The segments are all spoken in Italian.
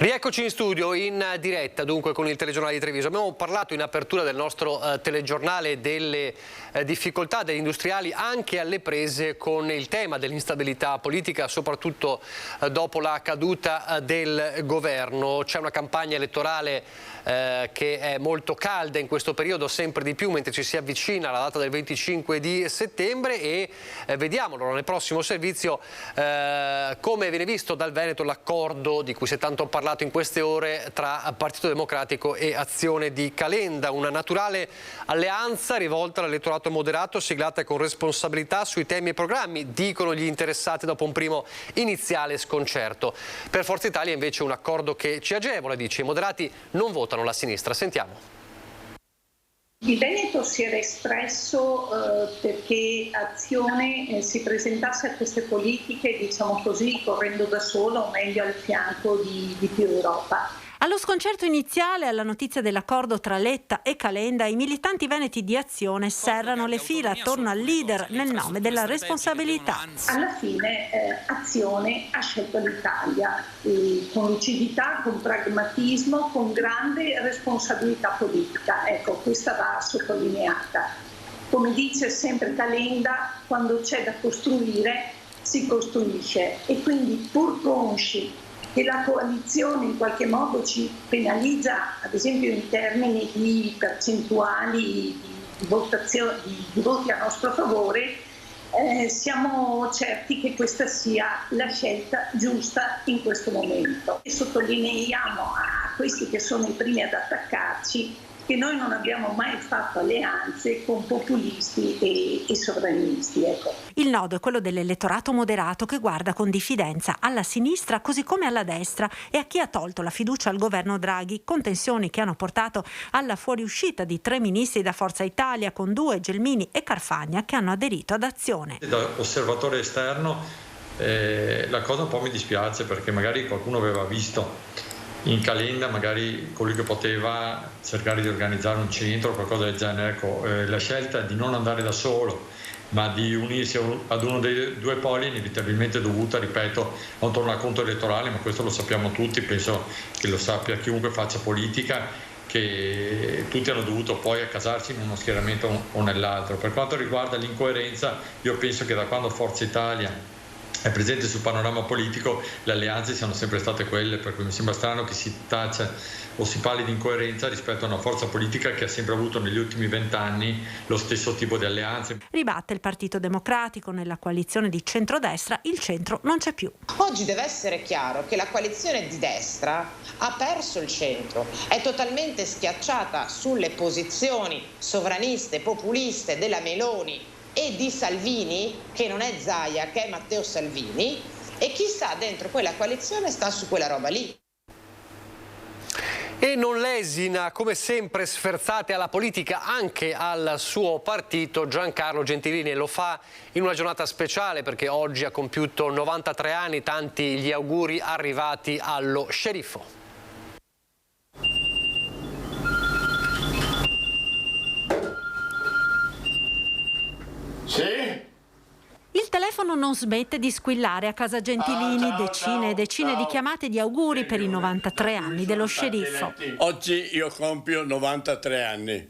Rieccoci in studio, in diretta dunque con il telegiornale di Treviso. Abbiamo parlato in apertura del nostro telegiornale delle difficoltà degli industriali anche alle prese con il tema dell'instabilità politica, soprattutto dopo la caduta del governo. C'è una campagna elettorale che è molto calda in questo periodo, sempre di più, mentre ci si avvicina alla data del 25 di settembre e vediamolo nel prossimo servizio come viene visto dal Veneto l'accordo di cui si è tanto parlato in queste ore tra Partito Democratico e Azione di Calenda, una naturale alleanza rivolta all'elettorato moderato, siglata con responsabilità sui temi e programmi, dicono gli interessati dopo un primo iniziale sconcerto. Per Forza Italia invece un accordo che ci agevola, dice, i moderati non votano la sinistra. Sentiamo. Il Veneto si era espresso perché Azione si presentasse a queste politiche, diciamo così, correndo da sola o meglio al fianco di più Europa. Allo sconcerto iniziale, alla notizia dell'accordo tra Letta e Calenda, i militanti veneti di Azione serrano le fila attorno al leader nel nome della responsabilità. Alla fine Azione ha scelto l'Italia con lucidità, con pragmatismo, con grande responsabilità politica. Ecco, questa va sottolineata. Come dice sempre Calenda, quando c'è da costruire si costruisce e quindi pur consci che la coalizione in qualche modo ci penalizza, ad esempio in termini di percentuali di voti a nostro favore, siamo certi che questa sia la scelta giusta in questo momento. E sottolineiamo a questi che sono i primi ad attaccarci che noi non abbiamo mai fatto alleanze con populisti e sovranisti. Ecco. Il nodo è quello dell'elettorato moderato che guarda con diffidenza alla sinistra così come alla destra e a chi ha tolto la fiducia al governo Draghi, con tensioni che hanno portato alla fuoriuscita di 3 ministri da Forza Italia, con 2, Gelmini e Carfagna, che hanno aderito ad Azione. Da osservatore esterno la cosa un po' mi dispiace, perché magari qualcuno aveva visto in Calenda magari colui che poteva cercare di organizzare un centro o qualcosa del genere. Ecco, la scelta di non andare da solo ma di unirsi ad uno dei due poli è inevitabilmente dovuta, ripeto, a un tornaconto elettorale, ma questo lo sappiamo tutti, penso che lo sappia chiunque faccia politica, che tutti hanno dovuto poi accasarsi in uno schieramento o nell'altro. Per quanto riguarda l'incoerenza, io penso che da quando Forza Italia è presente sul panorama politico le alleanze siano sempre state quelle, per cui mi sembra strano che si taccia o si parli di incoerenza rispetto a una forza politica che ha sempre avuto negli ultimi 20 anni lo stesso tipo di alleanze. Ribatte il Partito Democratico nella coalizione di centrodestra, il centro non c'è più. Oggi deve essere chiaro che la coalizione di destra ha perso il centro, è totalmente schiacciata sulle posizioni sovraniste, populiste della Meloni e di Salvini, che non è Zaia, che è Matteo Salvini, e chi sta dentro quella coalizione sta su quella roba lì. E non lesina, come sempre, sferzate alla politica, anche al suo partito, Giancarlo Gentilini, e lo fa in una giornata speciale perché oggi ha compiuto 93 anni, tanti gli auguri arrivati allo sceriffo. Sì? Il telefono non smette di squillare a casa Gentilini, decine e decine di chiamate di auguri per i 93 anni dello sceriffo. Oggi io compio 93 anni,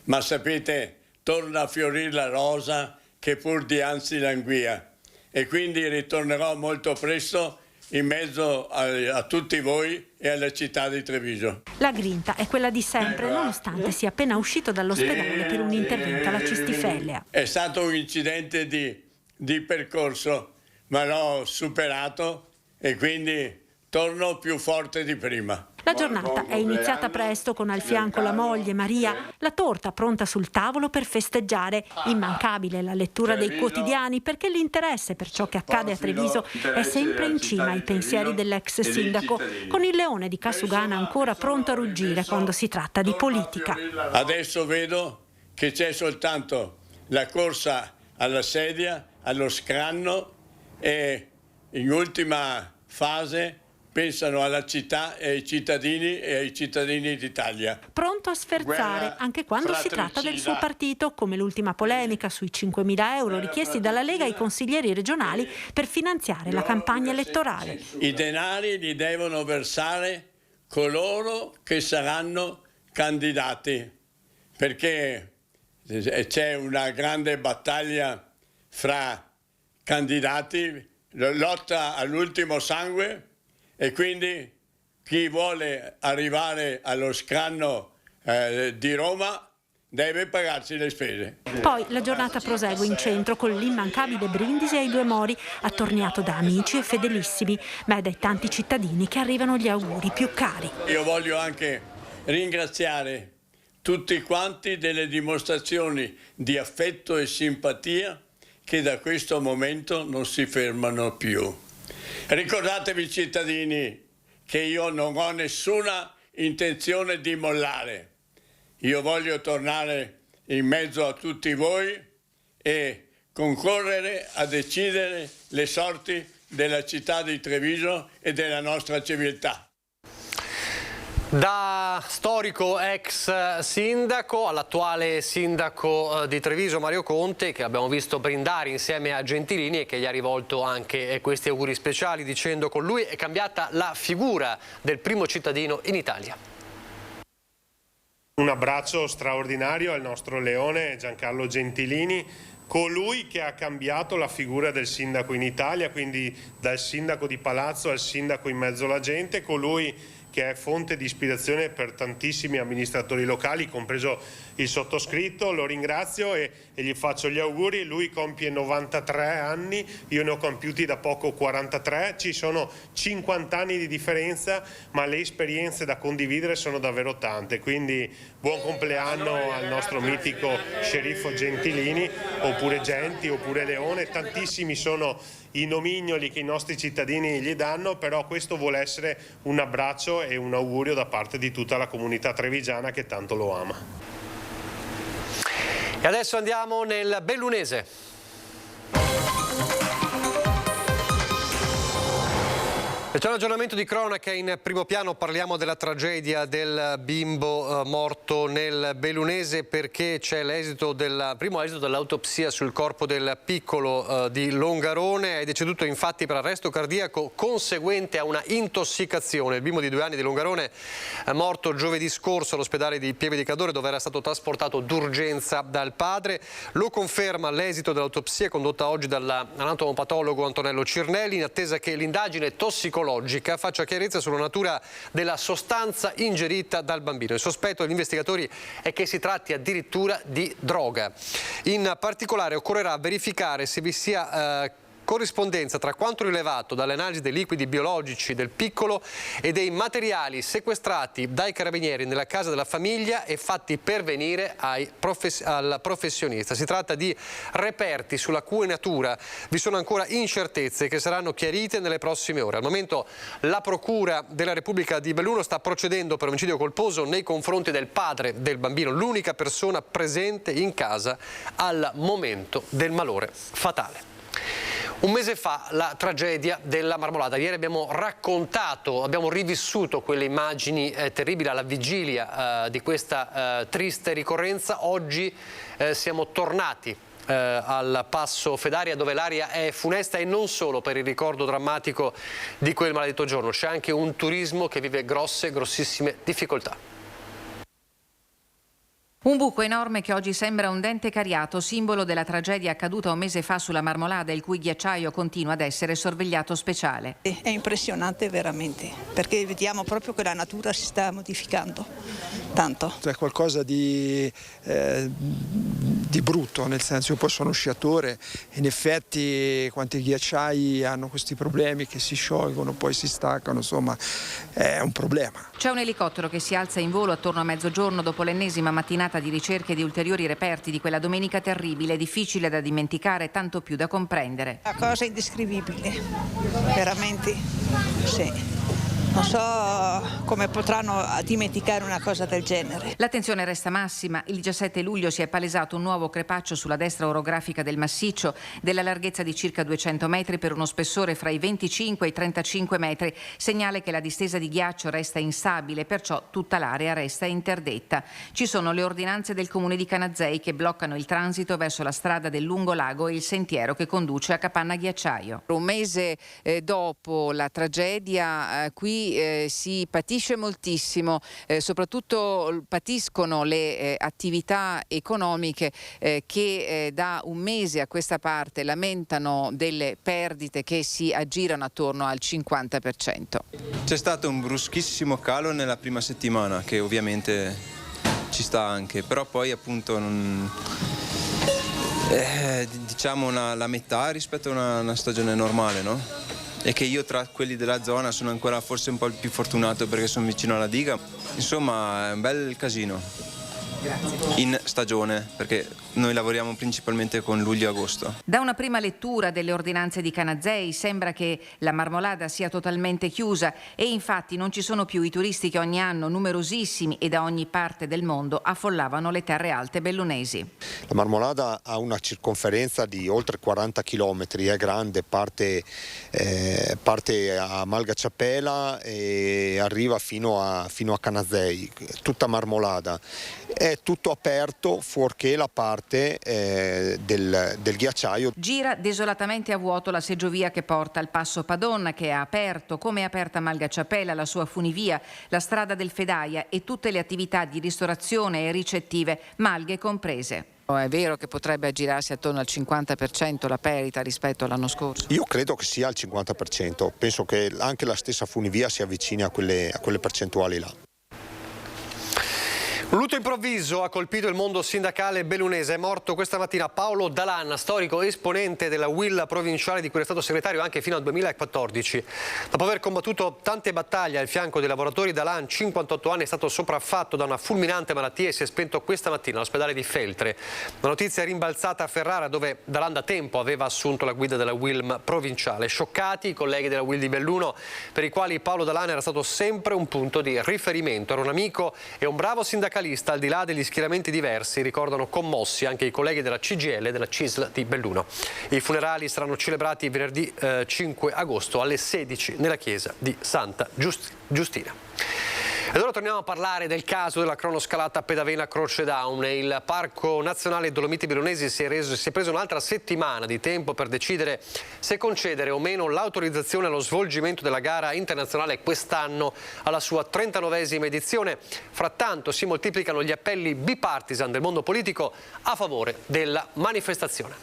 ma sapete, torna a fiorire la rosa che pur di anzi languia, e quindi ritornerò molto presto in mezzo a tutti voi e alla città di Treviso. La grinta è quella di sempre, nonostante sia appena uscito dall'ospedale per un intervento alla cistifellea. È stato un incidente di percorso, ma l'ho superato e quindi torno più forte di prima. La giornata è iniziata presto con al fianco la moglie Maria, la torta pronta sul tavolo per festeggiare. Immancabile la lettura dei quotidiani perché l'interesse per ciò che accade a Treviso è sempre in cima ai pensieri dell'ex sindaco, con il leone di Casugana ancora pronto a ruggire quando si tratta di politica. Adesso vedo che c'è soltanto la corsa alla sedia, allo scranno, e in ultima fase pensano alla città e ai cittadini d'Italia. Pronto a sferzare anche quando si tratta del suo partito, come l'ultima polemica sui 5.000 euro richiesti dalla Lega ai consiglieri regionali per finanziare la campagna elettorale. I denari li devono versare coloro che saranno candidati, perché c'è una grande battaglia fra candidati, lotta all'ultimo sangue, e quindi chi vuole arrivare allo scranno di Roma deve pagarsi le spese. Poi la giornata prosegue in centro con l'immancabile brindisi ai due mori, attorniato da amici e fedelissimi, ma dai tanti cittadini che arrivano gli auguri più cari. Io voglio anche ringraziare tutti quanti delle dimostrazioni di affetto e simpatia che da questo momento non si fermano più. Ricordatevi, cittadini, che io non ho nessuna intenzione di mollare. Io voglio tornare in mezzo a tutti voi e concorrere a decidere le sorti della città di Treviso e della nostra civiltà. Da storico ex sindaco all'attuale sindaco di Treviso Mario Conte, che abbiamo visto brindare insieme a Gentilini e che gli ha rivolto anche questi auguri speciali, dicendo: con lui è cambiata la figura del primo cittadino in Italia. Un abbraccio straordinario al nostro leone Giancarlo Gentilini, colui che ha cambiato la figura del sindaco in Italia, quindi dal sindaco di palazzo al sindaco in mezzo alla gente, colui che è fonte di ispirazione per tantissimi amministratori locali, compreso il sottoscritto. Lo ringrazio e gli faccio gli auguri. Lui compie 93 anni, io ne ho compiuti da poco 43, ci sono 50 anni di differenza, ma le esperienze da condividere sono davvero tante, quindi buon compleanno al nostro mitico sceriffo Gentilini, oppure Genti, oppure Leone. Tantissimi sono i nomignoli che i nostri cittadini gli danno, però questo vuole essere un abbraccio e un augurio da parte di tutta la comunità trevigiana che tanto lo ama. E adesso andiamo nel Bellunese. C'è un aggiornamento di cronaca in primo piano, parliamo della tragedia del bimbo morto nel Bellunese, perché c'è primo esito dell'autopsia sul corpo del piccolo di Longarone. È deceduto infatti per arresto cardiaco conseguente a una intossicazione. Il bimbo di 2 anni di Longarone è morto giovedì scorso all'ospedale di Pieve di Cadore, dove era stato trasportato d'urgenza dal padre. Lo conferma l'esito dell'autopsia condotta oggi dall'anatomopatologo Antonello Cirnelli, in attesa che l'indagine tossicologica faccia chiarezza sulla natura della sostanza ingerita dal bambino. Il sospetto degli investigatori è che si tratti addirittura di droga. In particolare occorrerà verificare se vi sia corrispondenza tra quanto rilevato dalle analisi dei liquidi biologici del piccolo e dei materiali sequestrati dai carabinieri nella casa della famiglia e fatti pervenire al professionista. Si tratta di reperti sulla cui natura vi sono ancora incertezze che saranno chiarite nelle prossime ore. Al momento la Procura della Repubblica di Belluno sta procedendo per omicidio colposo nei confronti del padre del bambino, l'unica persona presente in casa al momento del malore fatale. Un mese fa la tragedia della Marmolada. Ieri abbiamo rivissuto quelle immagini terribili alla vigilia di questa triste ricorrenza. Oggi siamo tornati al Passo Fedaria, dove l'aria è funesta, e non solo per il ricordo drammatico di quel maledetto giorno. C'è anche un turismo che vive grossissime difficoltà. Un buco enorme che oggi sembra un dente cariato, simbolo della tragedia accaduta un mese fa sulla Marmolada, il cui ghiacciaio continua ad essere sorvegliato speciale. È impressionante veramente, perché vediamo proprio che la natura si sta modificando tanto. È qualcosa di brutto, nel senso, io poi sono sciatore, in effetti quanti ghiacciai hanno questi problemi che si sciolgono, poi si staccano, insomma è un problema. C'è un elicottero che si alza in volo attorno a mezzogiorno dopo l'ennesima mattinata di ricerche di ulteriori reperti di quella domenica terribile, difficile da dimenticare, tanto più da comprendere. Una cosa indescrivibile, veramente, sì. Non so come potranno dimenticare una cosa del genere. L'attenzione resta massima. Il 17 luglio si è palesato un nuovo crepaccio sulla destra orografica del massiccio, della larghezza di circa 200 metri per uno spessore fra i 25 e i 35 metri, segnale che la distesa di ghiaccio resta instabile, perciò tutta l'area resta interdetta. Ci sono le ordinanze del comune di Canazei che bloccano il transito verso la strada del Lungolago e il sentiero che conduce a Capanna Ghiacciaio. Un mese dopo la tragedia, qui si patisce moltissimo, soprattutto patiscono le attività economiche che da un mese a questa parte lamentano delle perdite che si aggirano attorno al 50%. C'è stato un bruschissimo calo nella prima settimana, che ovviamente ci sta anche, però poi appunto diciamo la metà rispetto a una stagione normale, no? E che io tra quelli della zona sono ancora forse un po' il più fortunato perché sono vicino alla diga. Insomma, è un bel casino. Grazie. In stagione, perché noi lavoriamo principalmente con luglio e agosto. Da una prima lettura delle ordinanze di Canazei sembra che la Marmolada sia totalmente chiusa e infatti non ci sono più i turisti che ogni anno, numerosissimi e da ogni parte del mondo, affollavano le terre alte bellunesi. La Marmolada ha una circonferenza di oltre 40 km, è grande, parte a Malgacciapela e arriva fino a Canazei, tutta Marmolada. È tutto aperto fuorché la parte del ghiacciaio. Gira desolatamente a vuoto la seggiovia che porta al Passo Padonna, che è aperto, come è aperta Malgacciapela, la sua funivia, la strada del Fedaia e tutte le attività di ristorazione e ricettive, malghe comprese. È vero che potrebbe aggirarsi attorno al 50% la perdita rispetto all'anno scorso? Io credo che sia al 50%, penso che anche la stessa funivia si avvicini a quelle percentuali là. Un lutto improvviso ha colpito il mondo sindacale bellunese. È morto questa mattina Paolo Dalan, storico esponente della UIL provinciale di cui è stato segretario anche fino al 2014. Dopo aver combattuto tante battaglie al fianco dei lavoratori, Dalan, 58 anni, è stato sopraffatto da una fulminante malattia e si è spento questa mattina all'ospedale di Feltre. La notizia è rimbalzata a Ferrara, dove Dalan da tempo aveva assunto la guida della UIL provinciale. Scioccati i colleghi della UIL di Belluno, per i quali Paolo Dalan era stato sempre un punto di riferimento. Era un amico e un bravo sindacalista, al di là degli schieramenti diversi, ricordano commossi anche i colleghi della CGIL e della CISL di Belluno. I funerali saranno celebrati venerdì 5 agosto alle 16 nella chiesa di Santa Giustina. Ed ora torniamo a parlare del caso della cronoscalata Pedavena Croce Daune. Il Parco Nazionale Dolomiti Bellunesi si è preso un'altra settimana di tempo per decidere se concedere o meno l'autorizzazione allo svolgimento della gara internazionale quest'anno alla sua 39esima edizione. Frattanto si moltiplicano gli appelli bipartisan del mondo politico a favore della manifestazione.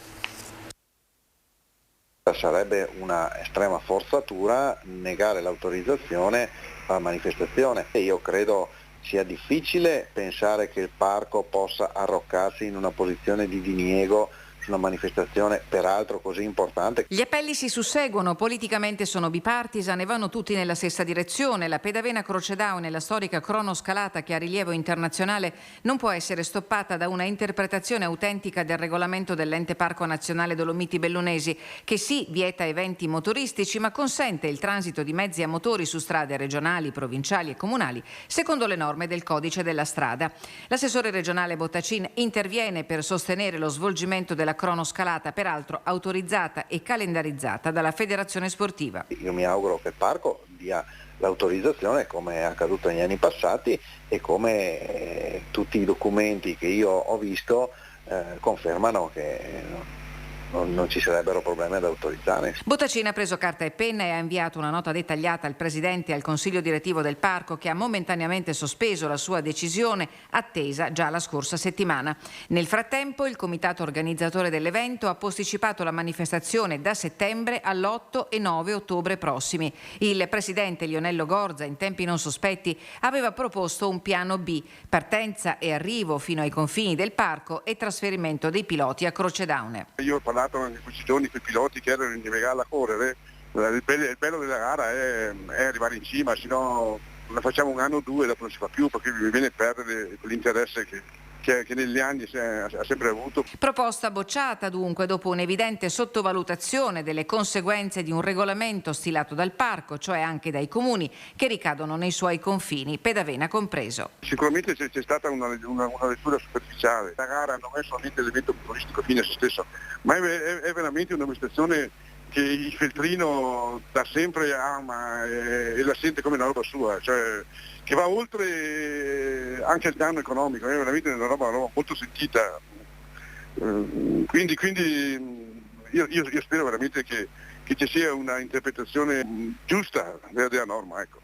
Sarebbe una estrema forzatura negare l'autorizzazione alla manifestazione e io credo sia difficile pensare che il parco possa arroccarsi in una posizione di diniego su una manifestazione peraltro così importante. Gli appelli si susseguono, politicamente sono bipartisan e vanno tutti nella stessa direzione. La Pedavena Croce Daune, la storica cronoscalata che ha rilievo internazionale, non può essere stoppata da una interpretazione autentica del regolamento dell'Ente Parco Nazionale Dolomiti Bellunesi, che sì vieta eventi motoristici ma consente il transito di mezzi a motori su strade regionali, provinciali e comunali secondo le norme del codice della strada. L'assessore regionale Bottacin interviene per sostenere lo svolgimento della cronoscalata, peraltro autorizzata e calendarizzata dalla Federazione Sportiva. Io mi auguro che il parco dia l'autorizzazione come è accaduto negli anni passati e come tutti i documenti che io ho visto confermano che non ci sarebbero problemi ad autorizzare. Bottacin ha preso carta e penna e ha inviato una nota dettagliata al Presidente e al Consiglio direttivo del Parco, che ha momentaneamente sospeso la sua decisione attesa già la scorsa settimana. Nel frattempo il comitato organizzatore dell'evento ha posticipato la manifestazione da settembre all'8 e 9 ottobre prossimi. Il Presidente Lionello Gorza, in tempi non sospetti, aveva proposto un piano B, partenza e arrivo fino ai confini del parco e trasferimento dei piloti a Croce Daune. Io ho parlato in questi giorni con i piloti che erano in Nevegalla a correre. Il bello della gara è arrivare in cima, se no la facciamo un anno o due e dopo non si fa più, perché mi viene a perdere quell'interesse che negli anni ha sempre avuto. Proposta bocciata dunque dopo un'evidente sottovalutazione delle conseguenze di un regolamento stilato dal parco, cioè anche dai comuni che ricadono nei suoi confini, Pedavena compreso. Sicuramente c'è stata una lettura superficiale. La gara non è solamente l'evento turistico fine a se stesso, ma è veramente una manifestazione che il feltrino da sempre ama e la sente come una roba sua, cioè che va oltre anche il danno economico, è veramente una roba molto sentita. Quindi io spero veramente che ci sia una interpretazione giusta della norma, ecco.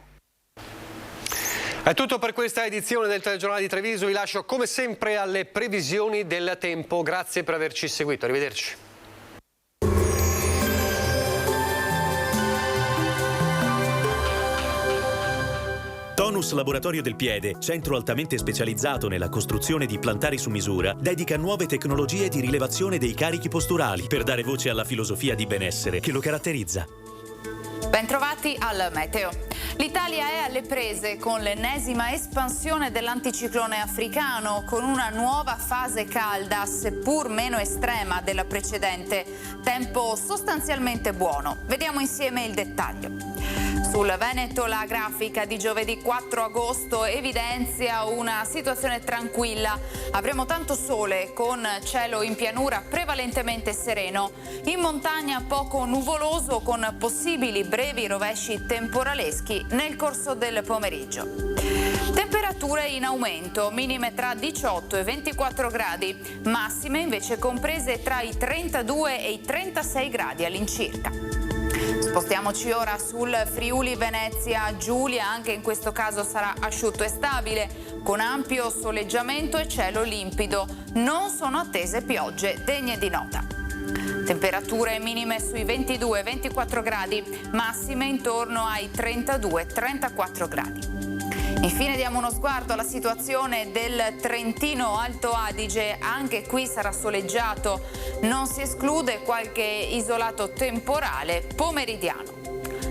È tutto per questa edizione del Telegiornale di Treviso, vi lascio come sempre alle previsioni del tempo, grazie per averci seguito, arrivederci. Tonus Laboratorio del Piede, centro altamente specializzato nella costruzione di plantari su misura, dedica nuove tecnologie di rilevazione dei carichi posturali per dare voce alla filosofia di benessere che lo caratterizza. Bentrovati al meteo. L'Italia è alle prese con l'ennesima espansione dell'anticiclone africano, con una nuova fase calda, seppur meno estrema della precedente. Tempo sostanzialmente buono. Vediamo insieme il dettaglio. Sul Veneto la grafica di giovedì 4 agosto evidenzia una situazione tranquilla. Avremo tanto sole con cielo in pianura prevalentemente sereno. In montagna poco nuvoloso con possibili brevi rovesci temporaleschi nel corso del pomeriggio. Temperature in aumento, minime tra 18 e 24 gradi, massime invece comprese tra i 32 e i 36 gradi all'incirca. Spostiamoci ora sul Friuli Venezia Giulia, anche in questo caso sarà asciutto e stabile, con ampio soleggiamento e cielo limpido. Non sono attese piogge degne di nota. Temperature minime sui 22-24 gradi, massime intorno ai 32-34 gradi. Infine diamo uno sguardo alla situazione del Trentino Alto Adige, anche qui sarà soleggiato, non si esclude qualche isolato temporale pomeridiano.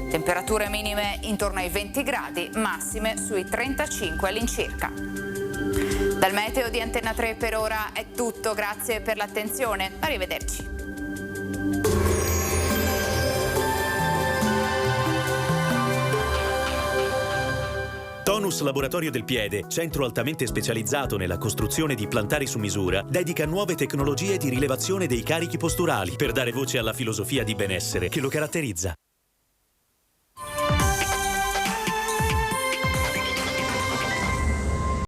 Temperature minime intorno ai 20 gradi, massime sui 35 all'incirca. Dal meteo di Antenna 3 per ora è tutto, grazie per l'attenzione, arrivederci. Tonus Laboratorio del Piede, centro altamente specializzato nella costruzione di plantari su misura, dedica nuove tecnologie di rilevazione dei carichi posturali per dare voce alla filosofia di benessere che lo caratterizza.